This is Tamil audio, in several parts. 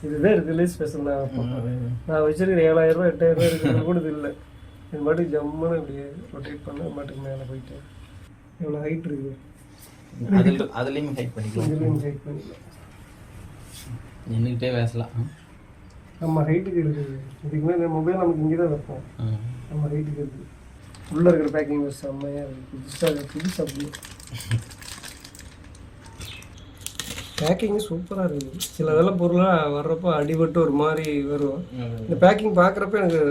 இதுதான் இருக்குல்லே ஸ்பெஷல் நான் வச்சிருக்கிற 7000 8000 இருக்கிறது கூட இது இல்லை. இது மாட்டுக்கு ஜம்முன்னு அப்படியே ரொட்டேட் பண்ண மாட்டுக்கு மேலே போயிட்டு எவ்வளோ ஹைட் இருக்குது. அதுலேயும் ஹைட் பண்ணிக்கலாம். நின்றுக்கிட்டே பேசலாம். நம்ம ஹைட்டுக்கு இருக்குது. இதுக்கு மேலே மொபைல் நமக்கு இங்கே தான் வைப்போம். நம்ம ஹைட்டுக்கு இருக்குது. உள்ளே இருக்கிற பேக்கிங் செம்மையாக இருக்குது. புதுசு அப்படியே பேக்கிங் சூப்பராக இருக்குது. சில இதெல்லாம் பொருளாக வர்றப்போ அடிபட்டு ஒரு மாதிரி வரும். இந்த பேக்கிங் பார்க்குறப்ப எனக்கு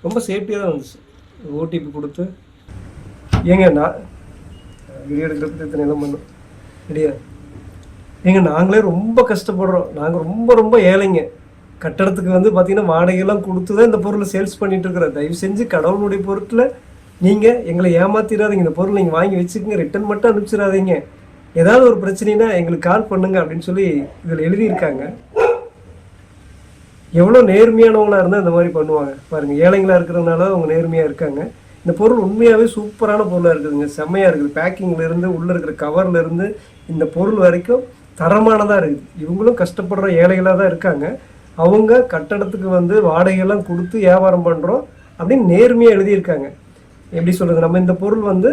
ரொம்ப சேஃப்டியாக தான் வந்துச்சு. ஓடிபி கொடுத்து ஏங்க நான் வீடியோ எடுக்கிறப்ப இத்தனை எல்லாம் பண்ணும் ரெடியா. ஏங்க நாங்களே ரொம்ப கஷ்டப்படுறோம். நாங்கள் ரொம்ப ரொம்ப ஏழைங்க. கட்டடத்துக்கு வந்து பார்த்திங்கன்னா வாடகையெல்லாம் கொடுத்து தான் இந்த பொருளை சேல்ஸ் பண்ணிகிட்டு இருக்கிறோம். தயவு செஞ்சு கடவுளுடைய பொருட்களை நீங்கள் எங்களை ஏமாத்திடாதீங்க. இந்த பொருள் நீங்கள் வாங்கி வச்சுக்கோங்க, ரிட்டன் மட்டும் அனுப்பிச்சிடாதீங்க. ஏதாவது ஒரு பிரச்சனைனா எங்களுக்கு கால் பண்ணுங்க அப்படின்னு சொல்லி இதில் எழுதியிருக்காங்க. எவ்வளோ நேர்மையானவங்களாக இருந்தால் இந்த மாதிரி பண்ணுவாங்க பாருங்கள். ஏழைங்களாக இருக்கிறதுனால அவங்க நேர்மையாக இருக்காங்க. இந்த பொருள் உண்மையாகவே சூப்பரான பொருளாக இருக்குதுங்க. செம்மையாக இருக்குது. பேக்கிங்லேருந்து உள்ளே இருக்கிற கவர்லேருந்து இந்த பொருள் வரைக்கும் தரமானதாக இருக்குது. இவங்களும் கஷ்டப்படுற ஏழைகளாக தான் இருக்காங்க. அவங்க கட்டடத்துக்கு வந்து வாடகையெல்லாம் கொடுத்து வியாபாரம் பண்ணுறோம் அப்படின்னு நேர்மையாக எழுதியிருக்காங்க. எப்படி சொல்கிறது, நம்ம இந்த பொருள் வந்து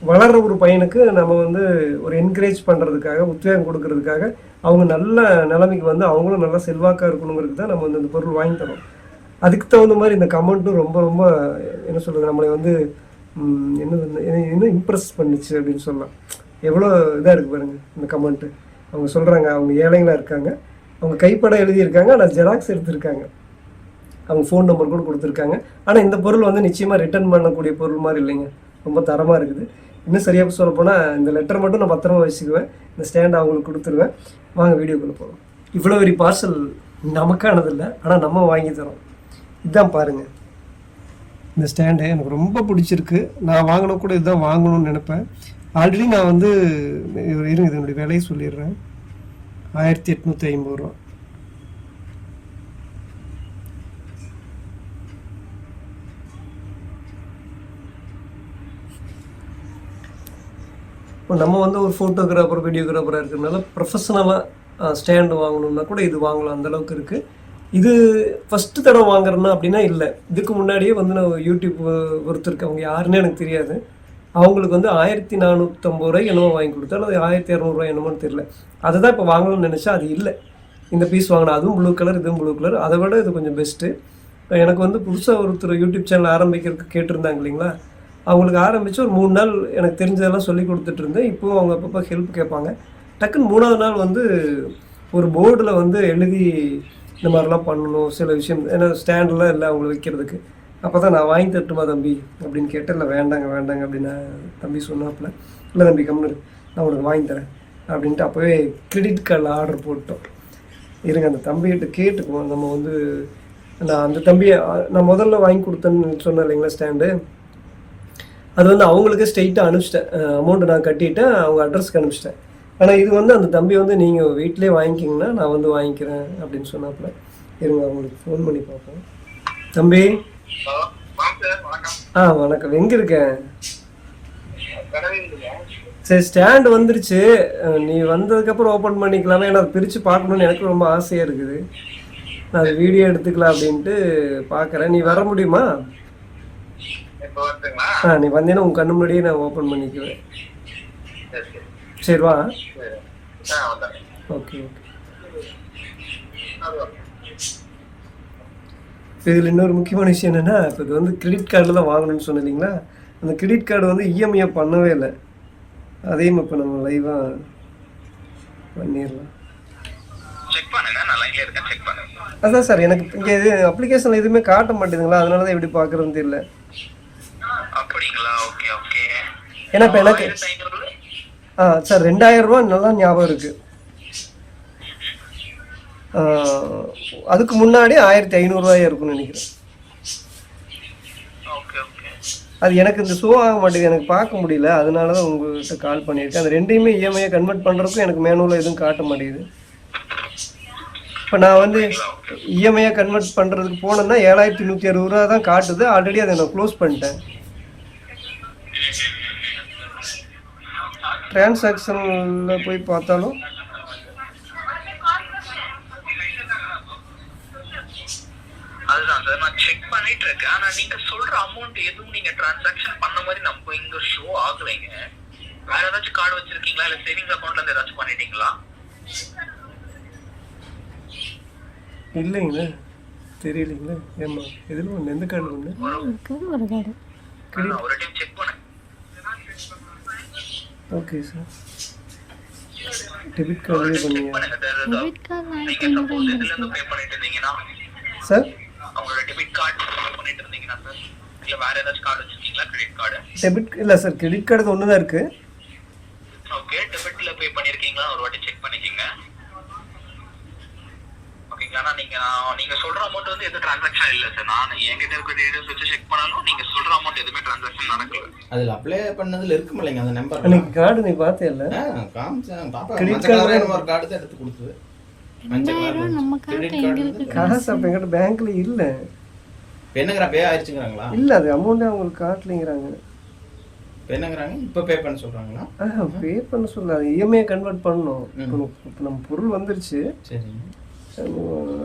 வளர்கிற ஒரு பையனுக்கு நம்ம வந்து ஒரு என்கரேஜ் பண்ணுறதுக்காக, உத்வேகம் கொடுக்கறதுக்காக, அவங்க நல்ல நிலைமைக்கு வந்து அவங்களும் நல்லா செல்வாக்காக இருக்கணுங்கிறதுக்கு தான் நம்ம வந்து இந்த பொருள் வாங்கி தரோம். அதுக்கு தகுந்த மாதிரி இந்த கமெண்ட்டும் ரொம்ப ரொம்ப என்ன சொல்கிறது, நம்மளை வந்து இன்னும் இம்ப்ரெஸ் பண்ணிச்சு அப்படின்னு சொல்லலாம். எவ்வளோ இதாக இருக்குது பாருங்கள் இந்த கமெண்ட்டு. அவங்க சொல்கிறாங்க அவங்க ஏழைங்களாக இருக்காங்க, அவங்க கைப்பட எழுதியிருக்காங்க, ஆனால் ஜெராக்ஸ் எடுத்திருக்காங்க, அவங்க ஃபோன் நம்பர் கூட கொடுத்துருக்காங்க. ஆனால் இந்த பொருள் வந்து நிச்சயமாக ரிட்டர்ன் பண்ணக்கூடிய பொருள் மாதிரி இல்லைங்க. ரொம்ப தரமாக இருக்குது. இன்னும் சரியாக சொல்ல போனால் இந்த லெட்டர் மட்டும் நான் பத்திரமா வச்சுக்குவேன். இந்த ஸ்டாண்ட் அவங்களுக்கு கொடுத்துருவேன். வாங்க வீடியோக்குள்ளே போகலாம். இவ்வளோ பெரிய பார்சல் நமக்கானதில்லை, ஆனால் நம்ம வாங்கி தரோம். இதுதான் பாருங்கள். இந்த ஸ்டாண்டு எனக்கு ரொம்ப பிடிச்சிருக்கு. நான் வாங்கின கூட இதுதான் வாங்கணும்னு நினைப்பேன். ஆல்ரெடி நான் வந்து இருங்க இதனுடைய விலையை சொல்லிடுறேன். 1850 ரூபா. இப்போ நம்ம வந்து ஒரு ஃபோட்டோகிராஃபர் வீடியோகிராஃபராக இருக்கிறதுனால ப்ரொஃபஷனலாக ஸ்டாண்டு வாங்கணுன்னா கூட இது வாங்கலாம், அந்தளவுக்கு இருக்குது. இது ஃபஸ்ட்டு தடவை வாங்குறேன்னா அப்படின்னா இல்லை. இதுக்கு முன்னாடியே வந்து நான் யூடியூப் ஒருத்தருக்கு, அவங்க யாருன்னே எனக்கு தெரியாது, அவங்களுக்கு வந்து 1450 ரூபாய்க்கு என்னமோ வாங்கி கொடுத்தா, அல்லது 1200 என்னமோன்னு தெரியல. அதை தான் இப்போ வாங்கணும்னு நினச்சா அது இல்லை. இந்த பீஸ் வாங்கினா அதுவும் ப்ளூ கலர், இதுவும் ப்ளூ கலர். அதை விட இது கொஞ்சம் பெஸ்ட்டு. எனக்கு வந்து புதுசாக ஒருத்தர் யூடியூப் சேனல் ஆரம்பிக்கிறதுக்கு கேட்டிருந்தாங்க இல்லைங்களா, அவங்களுக்கு ஆரம்பித்து ஒரு 3 நாள் எனக்கு தெரிஞ்சதெல்லாம் சொல்லி கொடுத்துட்டு இருந்தேன். இப்போது அவங்க அப்பப்போ ஹெல்ப் கேட்பாங்க. டக்குன்னு 3ஆவது நாள் வந்து ஒரு போர்டில் வந்து எழுதி இந்த மாதிரிலாம் பண்ணணும் சில விஷயம், ஏன்னா ஸ்டாண்டெலாம் இல்லை அவங்களை வைக்கிறதுக்கு. அப்போ தான் நான் வாங்கி தட்டுமா தம்பி அப்படின்னு கேட்டேன். இல்லை வேண்டாங்க அப்படின்னு தம்பி சொன்னாப்புல. இல்லை தம்பி கம்முன்னு நான் உனக்கு வாங்கி தரேன் அப்படின்ட்டு அப்போவே கிரெடிட் கார்டில் ஆர்டர் போட்டோம். இருங்க அந்த தம்பிகிட்ட கேட்டுக்குவோம். நம்ம வந்து நான் அந்த தம்பியை நான் முதல்ல வாங்கி கொடுத்தேன்னு சொன்னேன் இல்லைங்களா ஸ்டாண்டு, அது வந்து அவங்களுக்கு ஸ்ட்ரெயிட்டாக அனுப்பிச்சிட்டேன். அமௌண்ட்டு நான் கட்டிவிட்டேன், அவங்க அட்ரஸ்க்கு அனுப்பிச்சிட்டேன். ஆனால் இது வந்து அந்த தம்பி வந்து நீங்கள் வீட்டிலே வாங்கிக்கிங்கன்னா நான் வந்து வாங்கிக்கிறேன் அப்படின்னு சொன்னாப்புல. இருங்க அவங்களுக்கு ஃபோன் பண்ணி பார்ப்போம். தம்பி வணக்கம், எங்கே இருக்கேன்? சரி ஸ்டாண்டு வந்துருச்சு, நீ வந்ததுக்கப்புறம் ஓப்பன் பண்ணிக்கலாமே, ஏன்னா அதை பிரித்து பார்க்கணுன்னு எனக்கு ரொம்ப ஆசையாக இருக்குது. நான் அதை வீடியோ எடுத்துக்கலாம் அப்படின்ட்டு பார்க்குறேன். நீ வர முடியுமா? நீ வந்தீங்கன்னா உங்க கண்ணு முன்னாடியே நான் ஓப்பன் பண்ணிக்குவேன். சரி வா. ஓகே. இதில் இன்னொரு முக்கியமான விஷயம் என்னென்னா, இப்போ இது வந்து கிரெடிட் கார்டில் தான் வாங்கணும்னு சொன்னேன் இல்லைங்களா, அந்த கிரெடிட் கார்டு வந்து இஎம்ஐ பண்ணவே இல்லை. அதையும் இப்போ நம்ம லைவாக பண்ணிடலாம். அதான் சார் எனக்கு இங்கே இது அப்ளிகேஷனில் எதுவுமே காட்ட மாட்டேங்குதுங்களா, அதனால தான் எப்படி பார்க்குறதுன்னு தெரியல. ஏன்னா இப்போ எனக்கு சார் 2000 ரூபா நல்லா ஞாபகம் இருக்குது. அதுக்கு முன்னாடி 1500 ரூபாயா இருக்குன்னு நினைக்கிறேன். அது எனக்கு இந்த ஷோ ஆக மாட்டேங்குது, எனக்கு பார்க்க முடியல, அதனால தான் உங்கள்கிட்ட கால் பண்ணியிருக்கேன். அந்த ரெண்டையுமே இஎம்ஐயை கன்வெர்ட் பண்ணுறதுக்கும் எனக்கு மேனுவலாக எதுவும் காட்ட மாட்டேங்குது. இப்போ நான் வந்து இஎம்ஐயை கன்வெர்ட் பண்ணுறதுக்கு போனேன்னா 7160 ரூபா தான் காட்டுது. ஆல்ரெடி அதை நான் க்ளோஸ் பண்ணிட்டேன். டிரான்சாக்ஷனில் போய் பார்த்தாலும் சார், நான் செக் பண்ணிட்டு இருக்கேன். ஆனா நீங்க சொல்ற அமௌண்ட் எதுவும் நீங்க டிரான்சாக்ஷன் பண்ண மாதிரி நம்ம இங்க ஷோ ஆகலைங்க. வேற ஏதாச்சும் கார்டு வச்சிருக்கீங்களா இல்ல சேவிங்ஸ் அக்கவுண்ட்ல இருந்து ஏதாச்சும் பண்ணிட்டீங்களா? இல்லைங்களே, தெரியலைங்களே. ஏம்மா எதில் ஒன்று, எந்த கார்டு ஒன்று? ஒரு கார்டு ஒரு டைம் செக் பண்ணேன். ஓகே சார், டெபிட் கார்டு பண்ணீங்க பண்ணுங்க சார். டெபிட் கார்டு நீங்க சப்போஸ் இதுல இருந்து பே பண்ணிட்டு இருந்தீங்கன்னா சார்? அவங்களோட டெபிட் கார்டு பே பண்ணிட்டு இருந்தீங்கன்னா சார், இல்ல வேற ஏதாச்சும் கார்டு வச்சிருக்கீங்களா கிரெடிட் கார்டு? டெபிட் இல்லை சார், கிரெடிட் கார்டு ஒன்று தான் இருக்குது. ஓகே, டெபிட்ல பே பண்ணிருக்கீங்களா ஒரு வாட்டி செக் பண்ணிக்கங்க. ஓகேங்களா? நீங்க சொல்ற அமௌண்ட் வந்து எந்த டிரான்சாக்ஷன் இல்ல சார். நான் என்கிட்ட இருக்கிற டீடைல்ஸ் வச்சு செக் பண்ணாலும் நீங்க சொல்ற அமௌண்ட் எதுவுமே டிரான்சாக்ஷன் நடக்கல. அதுல அப்ளை பண்ணதுல இருக்குமில்லைங்க அந்த நம்பர். அன்னைக்கு கார்டு நீ பார்த்தே இல்லை? காமிச்சேன் பாப்பா. Credit மஞ்சள் card கலர்ல ஒரு கார்டு தான் எடுத்து கொடுத்தது. மஞ்சள் கலர் நம்ம கார்டு எங்களுக்கு காசு அப்போ எங்கிட்ட பேங்க்ல இல்லை. என்னங்கறா பே ஆயிருச்சுங்கறாங்களா? இல்லை, அது அமௌண்ட்டே அவங்களுக்கு காட்டலைங்கிறாங்க. என்னங்கறாங்க? இப்போ பே பண்ண சொல்றாங்களா? பே பண்ண சொல்லாது, இஎம்ஐ கன்வெர்ட் பண்ணணும். இப்போ நம்ம பொருள் வந்துருச்சு, சரிங்க.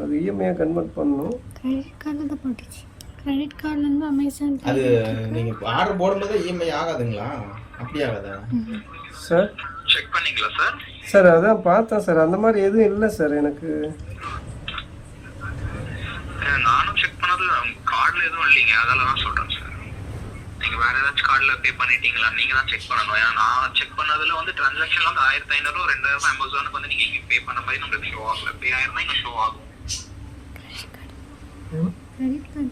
அது இஎம்ஐ கன்வெர்ட் பண்ணணும். கிரெடிட் கார்டில் தான் போட்டுச்சு. கிரெடிட் கார்டுலேருந்து அமேசான் அது நீங்க ஆர்டர் போடும்போது இஎம்ஐ ஆகாதுங்களா? அப்படி ஆகாதா சார்? செக் பண்ணீங்களா சார்? சார் அதான் பார்த்தேன் சார், அந்த மாதிரி எதுவும் இல்லை சார் எனக்கு. நானும் செக் பண்ணதுல கார்டுல எதுவும் இல்லைங்க, அதால தான் சொல்றேன் சார். நீங்க வேற ஏதாச்சும் கார்டுல பே பண்ணிட்டீங்களா? நீங்க தான் செக் பண்ணணும். ஏன்னா நான் செக் பண்ணதுல வந்து டிரான்சாக்ஷன் வந்து 1500 2000 அமேசானுக்கு வந்து நீங்க இங்க பே பண்ண மாதிரி உங்களுக்கு ஷோ ஆகல. பே ஆயிருந்தா இங்க ஷோ ஆகும் கிரெடிட் கார்டு.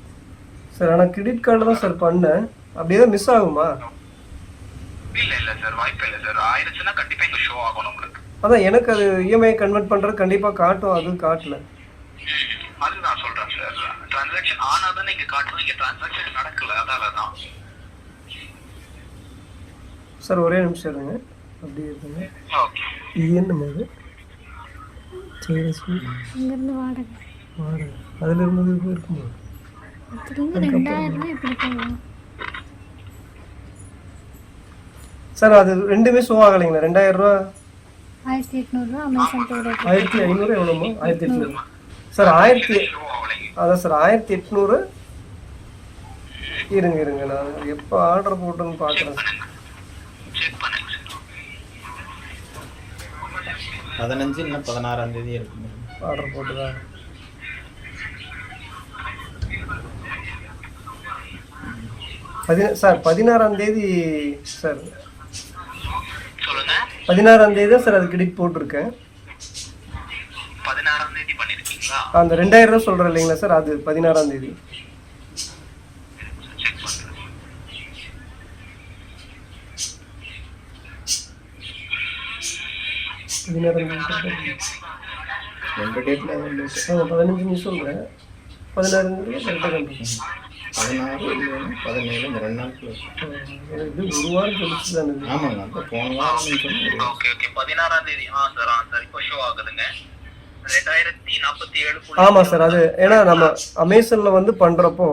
சார் ஆனால் கிரெடிட் கார்டு தான் சார் பண்ணேன். அப்படியே தான் மிஸ் ஆகுமா? இல்ல சார், வாய்ப்பு இல்லை சார். ஆயிருச்சுன்னா கண்டிப்பா இங்க ஷோ ஆகும் உங்களுக்கு. அதான் எனக்கு அது இஎம்ஐ கன்வெர்ட் பண்ணுறது கண்டிப்பாக காட்டும், அது காட்டல. அது நான் சொல்றேன் சார், டிரான்சாக்ஷன் ஆனாதான் இங்க காட்டணும். இங்க டிரான்சாக்ஷன் நடக்கல, அதால தான் சார். ஒரே நிமிஷம் இருங்க, அப்படியே இருக்குங்க. ஓகே, இது என்ன மாதிரி? சரி, அங்கேருந்து வாடகை வாடகை அதில் இருந்தது இப்போ இருக்குமா? அதுலேருந்து 2000 எப்படி போகலாம்? சார் அது ரெண்டுமே ஷோ ஆகலைங்களா? 2000 ரூபா 1800 அமேசான் பேட 1500 எவ்வளோமா? 1800 சார். 1000 ஷோ ஆகலைங்க. அதான் சார் 1800. இருங்க நான் எப்போ ஆர்டர் போட்டுன்னு பார்க்குறேன். செக் பண்ணுங்க சார். 15 இல்ல 16ஆம் தேதி இருக்கும். ஆர்டர் போட்டுதான் சார் 16ஆம் தேதி சார். சொல்லுங்க. 16ஆம் தேதி தான் சார் அது கிரெடிட் போட்டிருக்கேன். 16ஆம் தேதி பண்ணிருக்கீங்களா? அந்த 2000 ரூபா சொல்கிறேன் இல்லைங்களா சார், அது 16ஆம் தேதி. செக் பண்ணுங்க. ரெண்டு டேட்ல வந்து 15 சொல்கிறேன். 16 கரெக்டாக கண்டுபிடிச்சேன். 16 17 இந்த 2 நாளுக்குள்ள. இது ஒரு வாரம் கழிச்சு தானே இது? ஆமாங்க, அப்போ போன வாரம் நீங்க சொன்னீங்க. ஓகே 16ஆம் தேதி. சார் இப்போ ஷோ ஆகுதுங்க. 2047. ஆமாம் சார். அது ஏன்னா நம்ம அமேசானில் வந்து பண்ணுறப்போ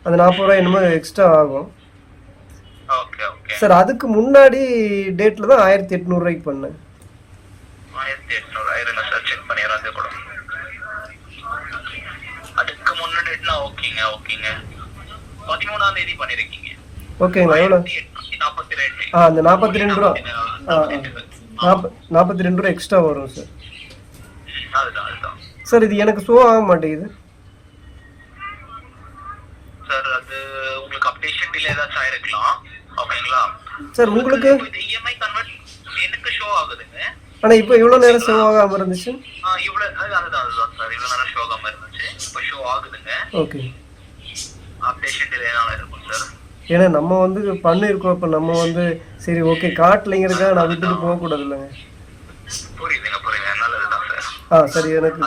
அந்த 40 ரூபா என்னமோ எக்ஸ்ட்ரா ஆகும் ஓகே சார். அதுக்கு முன்னாடி டேட்டில் தான் 1800 ரூபாய்க்கு பண்ணேன். 1800 ஆயிருங்க சார். செக் பண்ணிடுறேன் அது கூட. அதுக்கு முன்னாடினா ஓகேங்க 13ஆம் தேதி பண்ணிருக்கீங்க. ஓகேங்களா? எவ்வளோ? 842. அந்த 42 ரூபா. 42 ரூபா எக்ஸ்ட்ரா வரும் சார். அதுதான் சார். இது எனக்கு ஷோ ஆக மாட்டேங்குது சார். அது உங்களுக்கு அப்டேஷன் டிலே ஏதாச்சும் ஆயிருக்கலாம். ஓகேங்களா சார்? உங்களுக்கு இது இஎம்ஐ கன்வெர்ட் எனக்கு ஷோ ஆகுதுங்க. ஆனால் இப்போ இவ்வளோ நேரம் ஷோ ஆகாமல் இருந்துச்சு. அதுதான் சார். இவ்வளவு நேரம் ஷோ ஆகாம இருந்துச்சு, இப்போ ஷோ ஆகுதுங்க. ஓகே. அப்டேஷன் டிலேனால இருக்கும் சார். ஏன்னா நம்ம வந்து பண்ணியிருக்கோம், இப்போ நம்ம வந்து சரி ஓகே காட்டலைங்கிறதுக்காக நான் விட்டுட்டு போகக்கூடாது இல்லைங்க. புரியுதுங்க. நல்லதுதான் சார். சரி. எனக்கு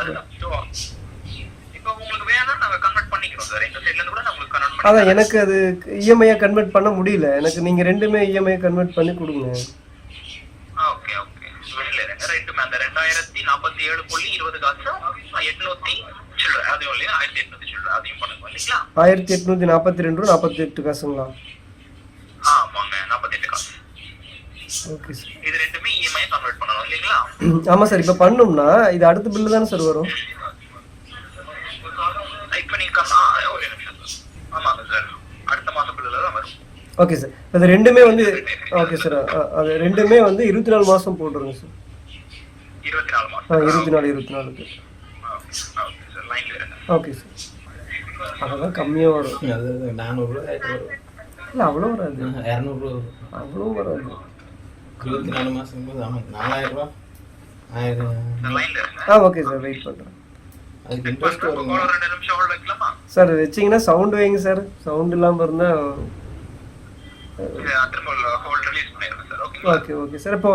இப்போ உங்களுக்கு வேணா நாங்க கன்வெர்ட் பண்ணிக்கிறோம் சார். எங்க சைடுல இருந்து கூட நான் உங்களுக்கு கன்வெர்ட் அதான் எனக்கு அது இஎம்ஐயா கன்வெர்ட் பண்ண முடியல. எனக்கு நீங்கள் ரெண்டுமே இஎம்ஐ கன்வெர்ட் பண்ணி கொடுங்க. ஓகே ரெண்டுமே அந்த 2047.20 காசு 800 சில்லறை அதுவும் இல்லையா? 1800 சில்லறை அதையும் பண்ணுங்க இல்லைங்களா? 1842 48 காசுங்களா? ஆமாங்க 48 காசு. Okay sir. இது ரெண்டுமே இஎம்ஐ கன்வெர்ட் பண்ணணும் இல்லைங்களா? ஆமாம் சார். இப்போ பண்ணோம்னா இது அடுத்த பில்லு தானே சார் வரும்? இப்போ நீங்க ஓகே சார். அது ரெண்டுமே வந்து ஓகே சார். அது ரெண்டுமே வந்து 24 மாதம் போட்டுருங்க சார். 24 மாசம். 24க்கு. ஓகே சார், லைன்ல இருங்க. Okay sir. அதெல்லாம் கம்மியாக வரும். அது 400 வரும். இல்லை அவ்வளோ வராது. 200 வரும். அவ்வளோ வராது. 24 மாதம் போது ஆமாம் 4000 ரூபா 1000. லைன்ல இருங்க. ஓகே சார், வெயிட் பண்ணுறேன். அதுக்கு இன்ட்ரெஸ்ட் வருங்க. ஒரு 2 நிமிஷம் ஹோல்ட் வைக்கலாமா? சார் வச்சிங்கன்னா சவுண்டு வைங்க சார். சவுண்ட் இல்லாமல் இருந்தால் திரும்ப ஹோல்ட் ரிலீஸ் பண்ணிடுங்க சார். ஓகேங்களா? Okay sir. இப்போ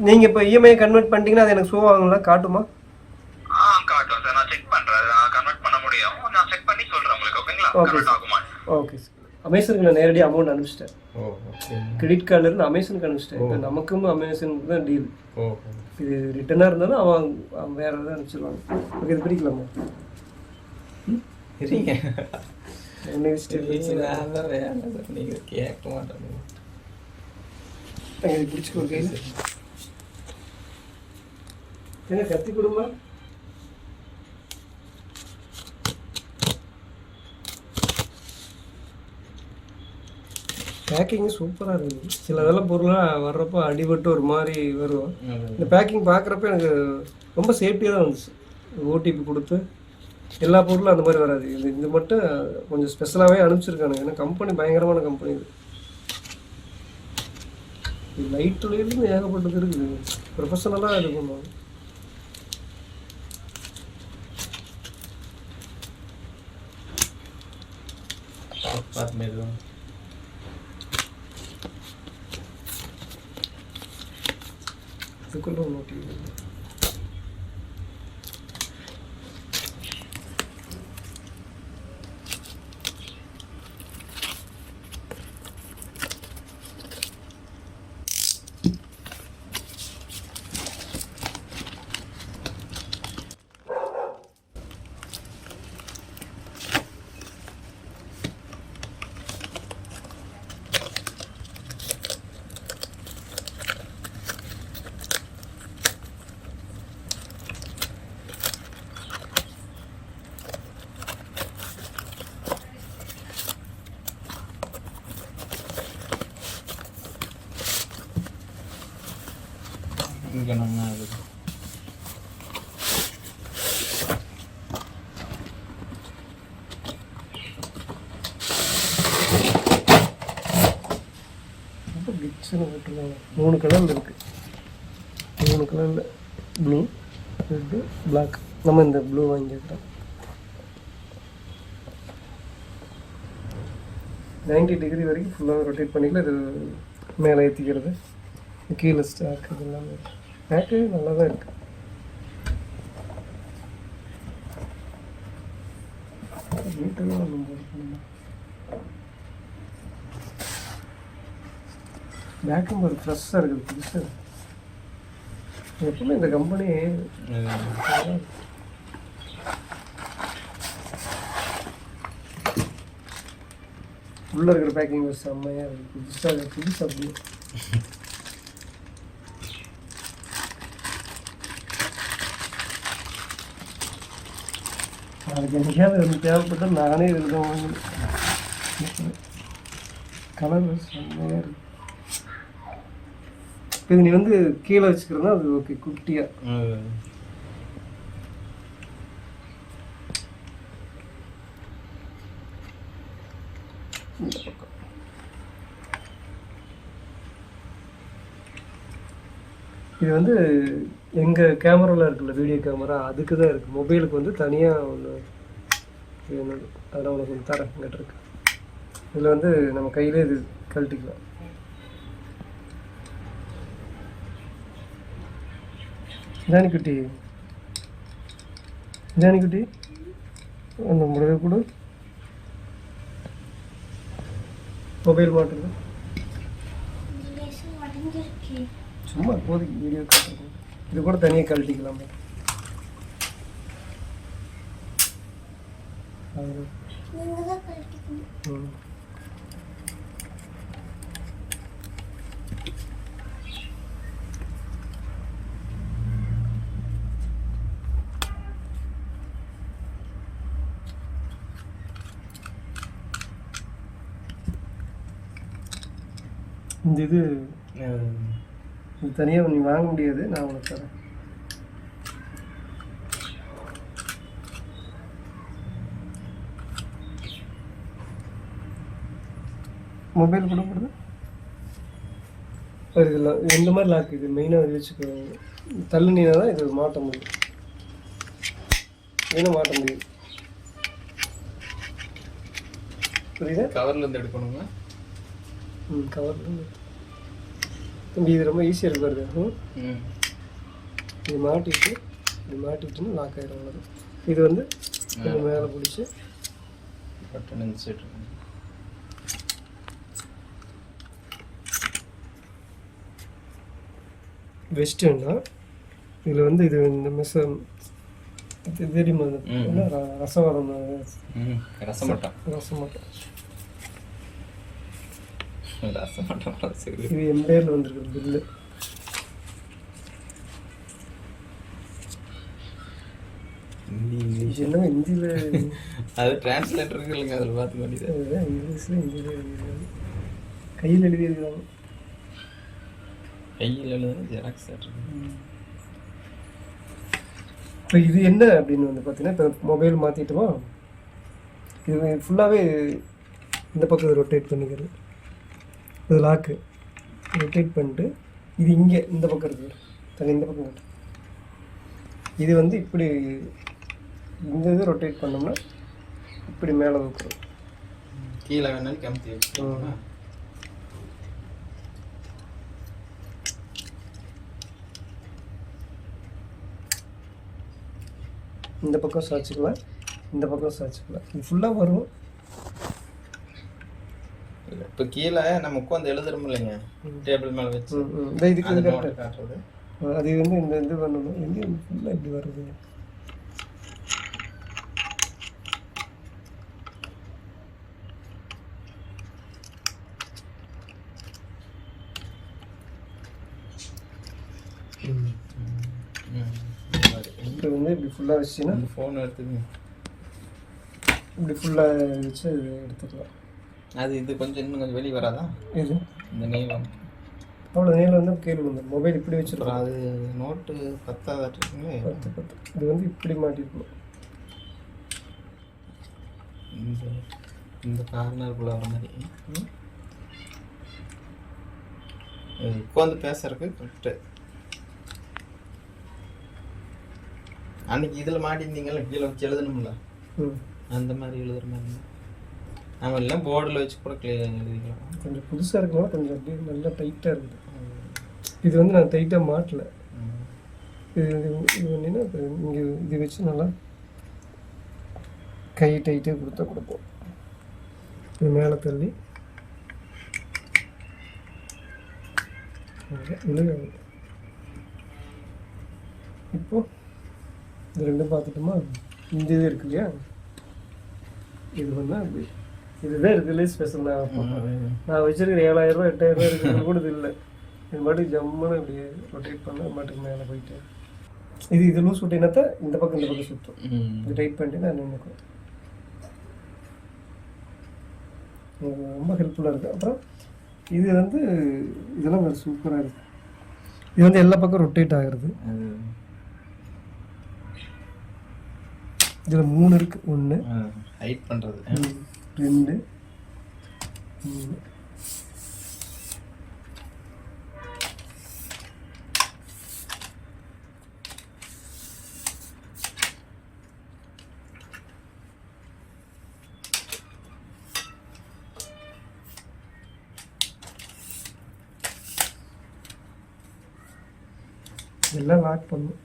நீங்கள் இப்போ இஎம்ஐ கன்வெர்ட் பண்ணிட்டீங்கன்னா அது எனக்கு ஷோ ஆகுங்களா, காட்டுமா? காட்டும் சார், நான் செக் பண்றேன். நான் கன்வெர்ட் பண்ண முடியும், நான் செக் பண்ணி சொல்றேன் உங்களுக்கு. ஓகேங்களா? கன்வெர்ட் ஆகுமா? Okay sir. அமேசானுக்கு நான் நேரடியாக அமௌண்ட் அனுப்பிச்சிட்டேன். ஓகே. கிரெடிட் கார்டிலேருந்து அமேசானுக்கு அனுப்பிச்சிட்டேன். இப்போ நமக்கும் அமேசானுக்கு தான் டீல். இது ரிட்டனாக இருந்தாலும் அவன் வேறு எதாவது அனுப்பிச்சிடுவாங்க. ஓகே, இது பிடிக்கலாமா? சரிங்க. நீங்கள் கேட்க மாட்டேன். இது பிடிச்சிக்கோ. என்ன கத்தி கொடுமா? பேக்கிங் சூப்பராக இருக்குது. சில இதெல்லாம் பொருளாக வர்றப்போ அடிபட்டு ஒரு மாதிரி வரும். இந்த பேக்கிங் பார்க்குறப்ப எனக்கு ரொம்ப சேஃப்டியாக தான் வந்துச்சு. ஓடிபி கொடுத்து எல்லா பொருளும் அந்த மாதிரி வராது. இது மட்டும் கொஞ்சம் ஸ்பெஷலாகவே அனுப்பிச்சிருக்கானுங்க. ஏன்னா கம்பெனி பயங்கரமான கம்பெனி. இது லைட்லேருந்து ஏகப்பட்டது இருக்குது. ப்ரொஃபஷனலாக இது பண்ணுவாங்க. இதுக்குள்ள நோட்டி இங்கே நம்ம கிட்ஸ்னு போட்டுருக்காங்க. 3 கலரில் இருக்குது. 3 கலரில் ப்ளூ, ரெட்டு, பிளாக். நம்ம இந்த ப்ளூ வாங்கிக்கிறோம். 90 டிகிரி வரைக்கும் ஃபுல்லாக ரொட்டேட் பண்ணிக்கலாம். இது மேலே ஏற்றிக்கிறது, கீழே ஸ்டாக், இது எல்லாமே பேக்கு நல்லா தான் இருக்குது. வீட்டெல்லாம் நம்ம பேக்கும் ஒரு ஃப்ரெஷ்ஷாக இருக்குது, புதுசாக. எப்பவுமே இந்த கம்பெனி உள்ளே இருக்கிற பேக்கிங் செம்மையாக இருக்குது. புதுசாக அப்படியே அதுக்கு எனக்காவது எனக்கு தேவைப்பட்டால் நானே இதில் தான் வாங்கினேன். கலர் செம்மையாக இருக்குது. இது நீ வந்து கீழே வச்சுக்கிறதா அது ஓகே, குட்டியாக. இந்த பக்கம் இது வந்து எங்கள் கேமராவில் இருக்குல்ல, வீடியோ கேமரா, அதுக்கு தான் இருக்குது. மொபைலுக்கு வந்து தனியாக ஒன்று வேணும். அதெல்லாம் உனக்கு ஒன்று தரேன், இங்கிட்ட இருக்கு. இதில் வந்து நம்ம கையிலே இது கழட்டிக்கலாம். ஜானிக்குட்டி அந்த முடிவு கூட மொபைல் மாட்டுறது சும்மா இப்போதைக்கு வீடியோ காட்டுறது. இது கூட தனியாக கழட்டிக்கலாமா? இந்த இது தனியாக நீ வாங்க முடியாது, நான் உனக்கு தரேன். மொபைல் கூட போடுது இதில் இந்த மாதிரி லாக். இது மெயினாக வச்சுக்கோ, தள்ளுனீனா தான் இது மாட்ட முடியும், ஏன்னா மாட்ட முடியும். புரியுதா? கவர்லேருந்து எடுக்கணுங்க. கவர்லேருந்து தம்பி இது ரொம்ப ஈஸியாக இருக்கு பாருங்க. இது மாட்டிட்டுன்னு லாக் ஆகிடும். அவ்வளோதான். இது வந்து கொஞ்சம் மேலே பிடிச்சி பட்டன் இந்த சைடு வெஸ்டர்னா இதில் வந்து இது இந்த மெசம் இது தெரியுமா? ரசவாதம் ரசமட்டம் இது எம்பேரில் வந்துருக்கு பில்லு. என்ன ஹிந்தியில் அது டிரான்ஸ்லேட்டர் இருக்கு இல்லைங்க, அதில் பார்த்துக்க வேண்டியது. இங்கிலீஷில் ஹிந்தியில் எழுதியிருக்காங்க, கையில் எழுதியிருக்காங்க. கையில் எழுதுனா ஜெராக்ஸ் தேட்டர். இப்போ இது என்ன அப்படின்னு வந்து பார்த்தீங்கன்னா, இப்போ மொபைல் மாற்றிட்டுமா இது ஃபுல்லாகவே இந்த பக்கம் ரொட்டேட் பண்ணிக்கிறது. இது லாக்கு ரொட்டேட் பண்ணிட்டு இது இங்கே இந்த பக்கம் இருக்குது தனி, இந்த பக்கம் இருக்கு. இது வந்து இப்படி இந்த இது ரொட்டேட் பண்ணோம்னா இப்படி மேலே வைக்கிறோம், கீழே வேணாலும் கமுத்தி வச்சுக்கோங்க. இந்த பக்கம் சாய்ச்சிக்கலாம், இந்த பக்கம் சாய்ச்சிக்கலாம். இது ஃபுல்லாக வரும். இப்போ கீழே நம்ம உட்காந்து எழுதுறோம் இல்லைங்க, டேபிள் மேலே வச்சு இந்த இதுக்கு அது கரெக்டாக காட்டுறது. அது வந்து இந்த இது பண்ணணும். எங்கே ஃபுல்லாக இப்படி வருது. இப்போ வந்து இப்படி ஃபுல்லாக வச்சுன்னா இந்த ஃபோன் எடுத்துக்கங்க, இப்படி ஃபுல்லாக வச்சு எடுத்துக்கலாம். அது இது கொஞ்சம் இன்னும் கொஞ்சம் வெளியே வராதா? இது இந்த நீளம் அவ்வளோ நீளம் வந்து கீழே வந்து மொபைல் இப்படி வச்சுருக்கோம். அது நோட்டு 10 இருக்குங்களே. 10 இது வந்து இப்படி மாட்டிருக்கணும். இந்த கார்னருக்குள்ள வர மாதிரி உட்காந்து பேசுறதுக்கு கரெக்டு. அன்னைக்கு இதில் மாட்டிருந்தீங்கல்ல, கீழே வச்சு எழுதணும்ல, அந்த மாதிரி எழுதுற மாதிரி நம்ம எல்லாம் போர்டில் வச்சு கூட எழுதிக்கலாம். கொஞ்சம் புதுசாக இருக்கணும், கொஞ்சம் அப்படியே நல்லா டைட்டாக இருக்குது. இது வந்து நான் டைட்டாக மாட்டலை. இது இது பண்ணினா இப்போ இங்கே இது வச்சு நல்லா கை டைட்டாக கொடுப்போம். இது மேலே தள்ளி விழுகாது. இப்போது இது ரெண்டும் பார்த்துட்டோமா? இந்த இது இருக்கு இல்லையா, இது பண்ணால் அப்படி இதுதான் இருக்குல்லே ஸ்பெஷல். நான் வச்சுருக்கிற 7000 ரூபா 8000 ரூபா இருக்கிறது கூட இது இல்லை. இது மாட்டுக்கு ஜம்முன்னு இப்படியே ரொட்டேட் பண்ண மாட்டுக்கு மேலே போயிட்டு இது லூஸ் விட்டினாத்தான் இந்த பக்கம் சுற்றும். இது டைட் பண்ணிட்டு நான் நின்றுக்கும். ரொம்ப ஹெல்ப்ஃபுல்லாக இருக்குது. அப்புறம் இது வந்து இதெல்லாம் வேறு சூப்பராக இருக்குது. இது வந்து எல்லா பக்கம் ரொட்டேட் ஆகிறது. இதில் 3 இருக்குது. 1 ஹைட் பண்ணுறது, 2 3. இதெல்லாம் லாக் பண்ணும்.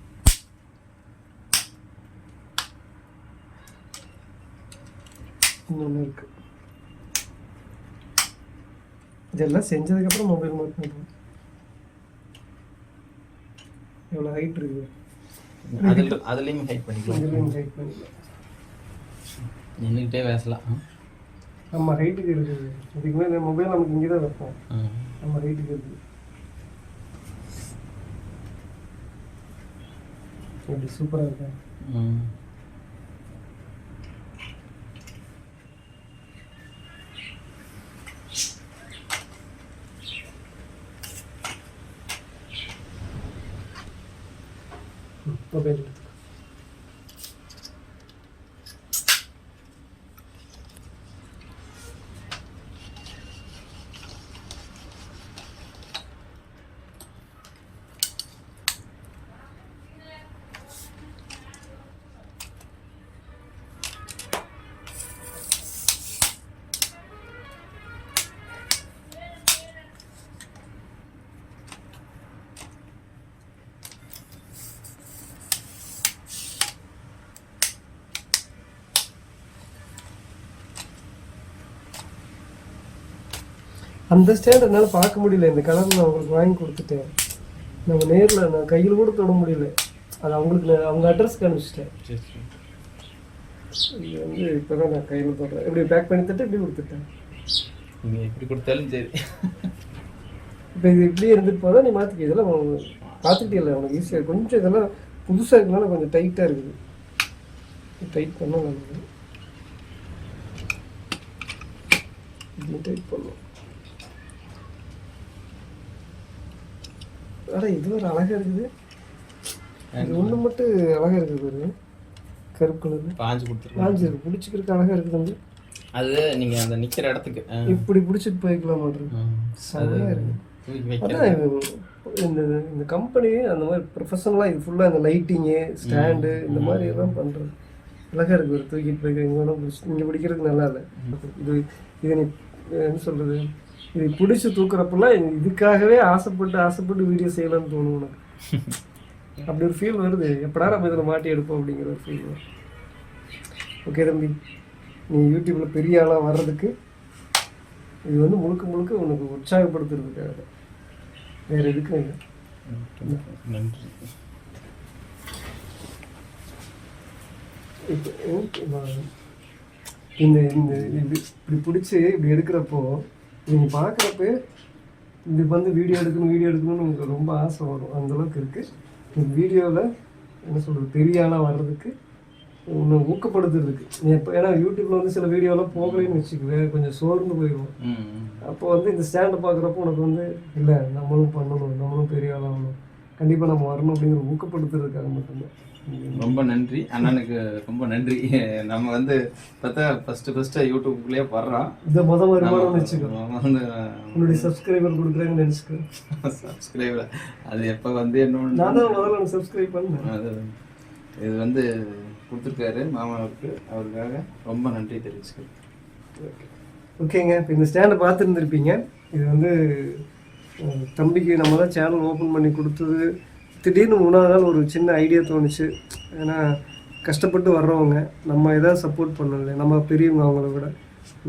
இன்னொன்று இருக்குது. இதெல்லாம் செஞ்சதுக்கப்புறம் மொபைல் மாற்றணும். எவ்வளோ ஹைட் இருக்குது, அதுலேயும் ஹைட் பண்ணிக்கலாம். இதுலேயும் ஹைட் பண்ணிக்கலாம். நின்றுக்கிட்டே பேசலாம். நம்ம ஹைட்டுக்கு இருக்குது. இதுக்கு மேலே மொபைல் நமக்கு இங்கே தான் வைப்போம். நம்ம ஹைட்டுக்கு இருக்குது. எப்படி சூப்பராக இருக்கா? மொபைல் அந்த ஸ்டாண்ட் என்னால் பார்க்க முடியல. இந்த கலர் நான் உங்களுக்கு வாங்கி கொடுத்துட்டேன். நம்ம நேரில் நான் கையில் கூட தொட முடியல. அது அவங்களுக்கு நான் அவங்க அட்ரஸ்க்கு அனுப்பிச்சிட்டேன். இது வந்து இப்போ தான் நான் கையில் தொடுறேன். இப்படி பேக் பண்ணி தட்டு இப்படி கொடுத்துட்டேன். நீங்கள் எப்படி கொடுத்தாலும் சரி. இப்போ இது இப்படியே இருந்துட்டு போதான் நீ மாற்றிக்க. இதெல்லாம் பார்த்துக்கிட்டே இல்லை உனக்கு ஈஸியாக. கொஞ்சம் இதெல்லாம் புதுசாக இருக்கனால கொஞ்சம் டைட்டாக இருக்குது. டைட் பண்ணால் நல்லது. இப்படி டைட் பண்ணணும். அட இது ஒரு அழகாக இருக்குது. இது ஒன்று மட்டும் அழகாக இருக்குது பாரு. கருப்பு கலர் பாஞ்சு கொடுத்துருக்கோம். பாஞ்சு பிடிச்சிக்கிறதுக்கு அழகாக இருக்குது. வந்து அது நீங்கள் அந்த நிற்கிற இடத்துக்கு இப்படி பிடிச்சிட்டு போய்க்கலாம் மாட்டேங்குது. செம்மையாக இருக்குது. அதான் இந்த இந்த கம்பெனி அந்த மாதிரி ப்ரொஃபஷனலாக இது ஃபுல்லாக இந்த லைட்டிங்கு ஸ்டாண்டு இந்த மாதிரி எல்லாம் பண்ணுறது அழகாக இருக்குது. ஒரு தூக்கிட்டு போய்க்க இங்கே வேணால் பிடிச்சி இங்கே பிடிக்கிறதுக்கு நல்லா இல்லை. இது நீ என்ன சொல்கிறது, இது பிடிச்சி தூக்குறப்பெல்லாம் இதுக்காகவே ஆசைப்பட்டு வீடியோ செய்யலாம்னு தோணும் உனக்கு. அப்படி ஒரு ஃபீல் வருது. எப்படா நம்ம இதில் மாட்டி எடுப்போம் அப்படிங்கிற ஒரு ஃபீல் வரும். ஓகே தம்பி, நீ யூடியூப்பில் பெரிய ஆளாக வர்றதுக்கு இது வந்து முழுக்க உனக்கு உற்சாகப்படுத்துறதுக்காக, வேறு எதுக்கும் இல்லை. நன்றி. இப்போ இந்த இப்படி பிடிச்சி இப்படி எடுக்கிறப்போ நீங்கள் பார்க்குறப்ப இது வந்து வீடியோ எடுக்கணும்னு உங்களுக்கு ரொம்ப ஆசை வரும். அந்தளவுக்கு இருக்குது. இந்த வீடியோவில் என்ன சொல்கிறது, பெரிய ஆளாக வர்றதுக்கு உன்னை ஊக்கப்படுத்துறதுக்கு. நீ இப்போ ஏன்னா யூடியூப்பில் வந்து சில வீடியோலாம் போகலைன்னு வச்சுக்குவேன், கொஞ்சம் சோர்ந்து போயிடுவோம். அப்போ வந்து இந்த ஸ்டாண்டை பார்க்குறப்போ உனக்கு வந்து இல்லை நம்மளும் பண்ணணும், நம்மளும் பெரிய ஆளாகணும், கண்டிப்பாக நம்ம வரணும் அப்படிங்கிற ஊக்கப்படுத்துறதுக்காக மட்டும்தான். ரொம்ப நன்றி அண்ணனுக்கு, ரொம்ப நன்றி. நம்ம வந்து பார்த்தா ஃபஸ்ட்டு யூடியூப்குள்ளேயே வர்றோம். இந்த வருமானம் வச்சுக்கோம். உன்னுடைய சப்ஸ்கிரைபர் கொடுக்குறாங்கன்னு நினச்சிக்கோ. சப்ஸ்கிரைபர் அது எப்போ வந்து என்ன நான் தான் முதல்ல சப்ஸ்கிரைப் பண்ணேன். அது இது வந்து கொடுத்துருக்காரு மாமாவுக்கு, அவருக்காக ரொம்ப நன்றி தெரிவிச்சுக்கிறேன். ஓகேங்க, இப்போ இந்த ஸ்டாண்டை பார்த்துருந்துருப்பீங்க. இது வந்து தம்பிக்கு நம்ம தான் சேனல் ஓப்பன் பண்ணி கொடுத்தது. திடீர்னு 3ஆவது நாள் ஒரு சின்ன ஐடியா தோணுச்சு. ஏன்னா கஷ்டப்பட்டு வர்றவங்க நம்ம எதாவது சப்போர்ட் பண்ணல, நம்ம பெரியவங்க அவங்கள விட.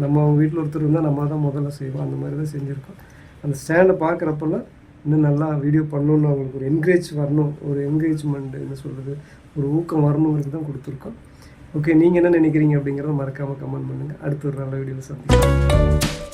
நம்ம அவங்க வீட்டில் ஒருத்தர் இருந்தால் நம்ம தான் முதல்ல செய்வோம். அந்த மாதிரி தான் செஞ்சுருக்கோம். அந்த ஸ்டாண்டை பார்க்குறப்பெல்லாம் இன்னும் நல்லா வீடியோ பண்ணணுன்னு அவங்களுக்கு ஒரு என்கரேஜ் வரணும், ஒரு என்கரேஜ்மெண்ட் என்ன சொல்கிறது, ஒரு ஊக்கம் வரணுங்கிறது தான் கொடுத்துருக்கோம். ஓகே, நீங்கள் என்ன நினைக்கிறீங்க அப்படிங்கிறத மறக்காமல் கமெண்ட் பண்ணுங்கள். அடுத்த ஒரு நல்ல வீடியோவில் சந்திக்கலாம்.